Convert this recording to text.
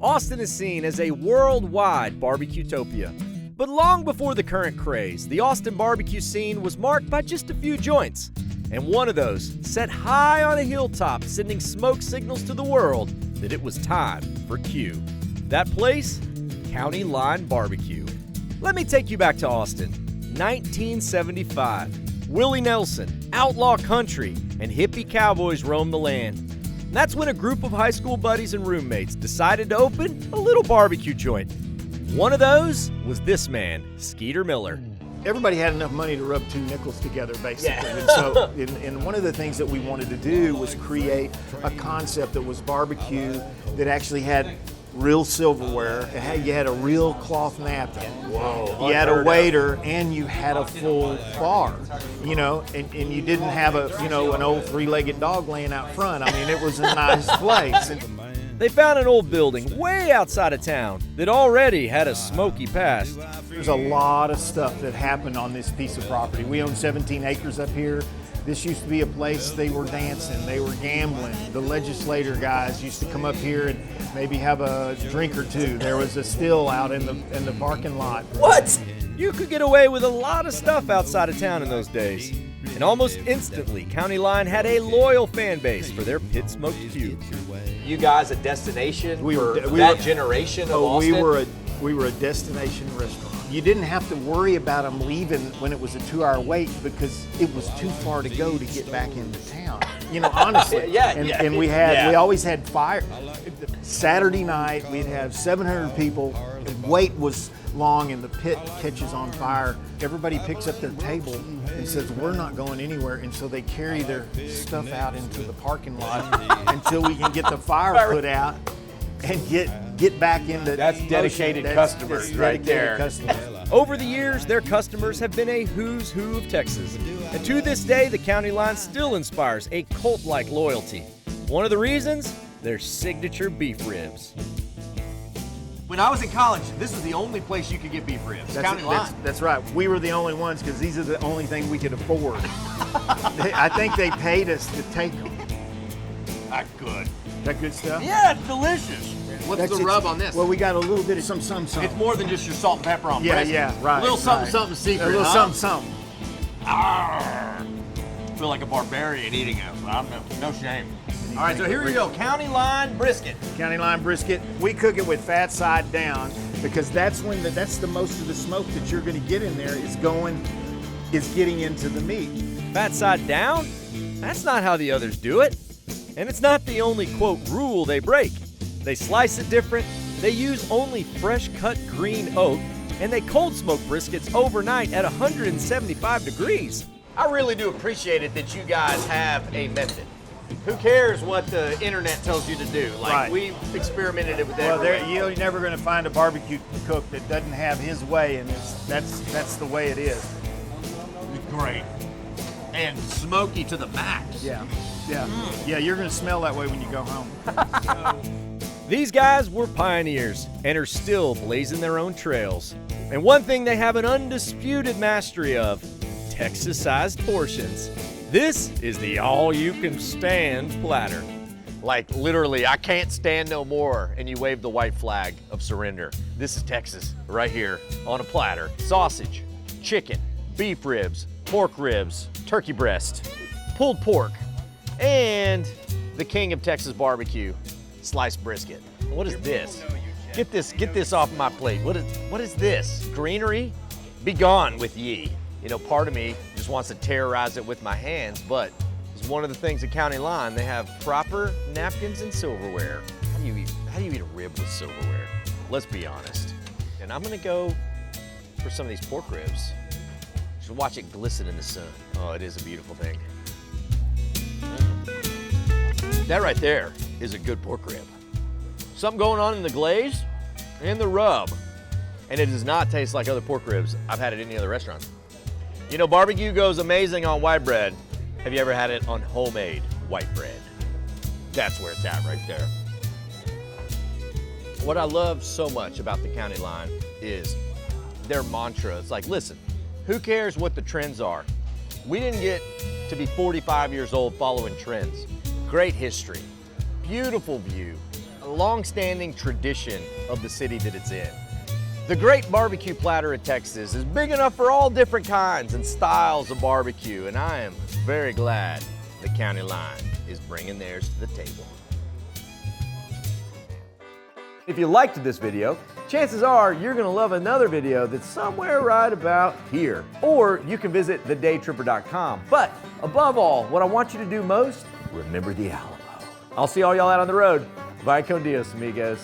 Austin is seen as a worldwide barbecue-topia. But long before the current craze, the Austin barbecue scene was marked by just a few joints. And one of those set high on a hilltop, sending smoke signals to the world that it was time for Q. That place? County Line Barbecue. Let me take you back to Austin, 1975. Willie Nelson, outlaw country, and hippie cowboys roamed the land. And that's when a group of high school buddies and roommates decided to open a little barbecue joint. One of those was this man, Skeeter Miller. Everybody had enough money to rub two nickels together, basically. Yeah. And so, and one of the things that we wanted to do was create a concept that was barbecue that actually had real silverware. You had a real cloth napkin. Whoa. You had a waiter, and you had a full bar. You know, and you didn't have an old three-legged dog laying out front. I mean, it was a nice place. They found an old building way outside of town that already had a smoky past. There's a lot of stuff that happened on this piece of property. We own 17 acres up here. This used to be a place they were dancing, they were gambling. The legislator guys used to come up here and maybe have a drink or two. There was a still out in the parking lot. What? You could get away with a lot of stuff outside of town in those days. And almost instantly, County Line had a loyal fan base for their pit smoked Q. You guys a destination for that that generation of Austin? We were a destination restaurant. You didn't have to worry about them leaving when it was a 2-hour wait because it was too far to go to get back into town. You know, honestly. And we always had fire. Saturday night, we'd have 700 people. The wait was long and the pit catches on fire. Everybody picks up their table and says, we're not going anywhere. And so they carry their stuff out into the parking lot until we can get the fire put out and get back into. That's dedicated customers right there. Over the years, their customers have been a who's who of Texas. And to this day, the County Line still inspires a cult-like loyalty. One of the reasons? Their signature beef ribs. When I was in college, this was the only place you could get beef ribs. County Line. That's right. We were the only ones because these are the only thing we could afford. I think they paid us to take them. Not good. That good stuff? Yeah, it's delicious. What's the rub on this? Well, we got a little bit of some. It's more than just your salt and pepper on brisket. Yeah, right. A little something secret. A little something. I feel like a barbarian eating it. I'm no shame. All right, so here we go. County Line brisket. County Line brisket. We cook it with fat side down because that's the most of the smoke that you're going to get in there is getting into the meat. Fat side down? That's not how the others do it. And it's not the only, quote, rule they break. They slice it different, they use only fresh cut green oak, and they cold smoke briskets overnight at 175 degrees. I really do appreciate it that you guys have a method. Who cares what the internet tells you to do? We've experimented it with that. Well, you're never going to find a barbecue cook that doesn't have his way, and that's the way it is. Great. And smoky to the max. Yeah. Yeah, you're going to smell that way when you go home. These guys were pioneers and are still blazing their own trails. And one thing they have an undisputed mastery of, Texas-sized portions. This is the all-you-can-stand platter. Like literally, I can't stand no more, and you wave the white flag of surrender. This is Texas, right here, on a platter. Sausage, chicken, beef ribs, pork ribs, turkey breast, pulled pork, and the king of Texas barbecue, sliced brisket. What is this? Get this off my plate. What is this? Greenery? Be gone with ye. You know, part of me just wants to terrorize it with my hands, but it's one of the things at County Line. They have proper napkins and silverware. How do you eat a rib with silverware? Let's be honest. And I'm gonna go for some of these pork ribs. Just watch it glisten in the sun. Oh, it is a beautiful thing. That right there is a good pork rib. Something going on in the glaze and the rub. And it does not taste like other pork ribs I've had at any other restaurant. You know, barbecue goes amazing on white bread. Have you ever had it on homemade white bread? That's where it's at right there. What I love so much about the County Line is their mantra. It's like, listen, who cares what the trends are? We didn't get to be 45 years old following trends. Great history, beautiful view, long-standing tradition of the city that it's in. The great barbecue platter of Texas is big enough for all different kinds and styles of barbecue, and I am very glad the County Line is bringing theirs to the table. If you liked this video, chances are you're gonna love another video that's somewhere right about here. Or you can visit thedaytripper.com. But above all, what I want you to do most, remember the Alamo. I'll see all y'all out on the road. Bye con Dios, amigos.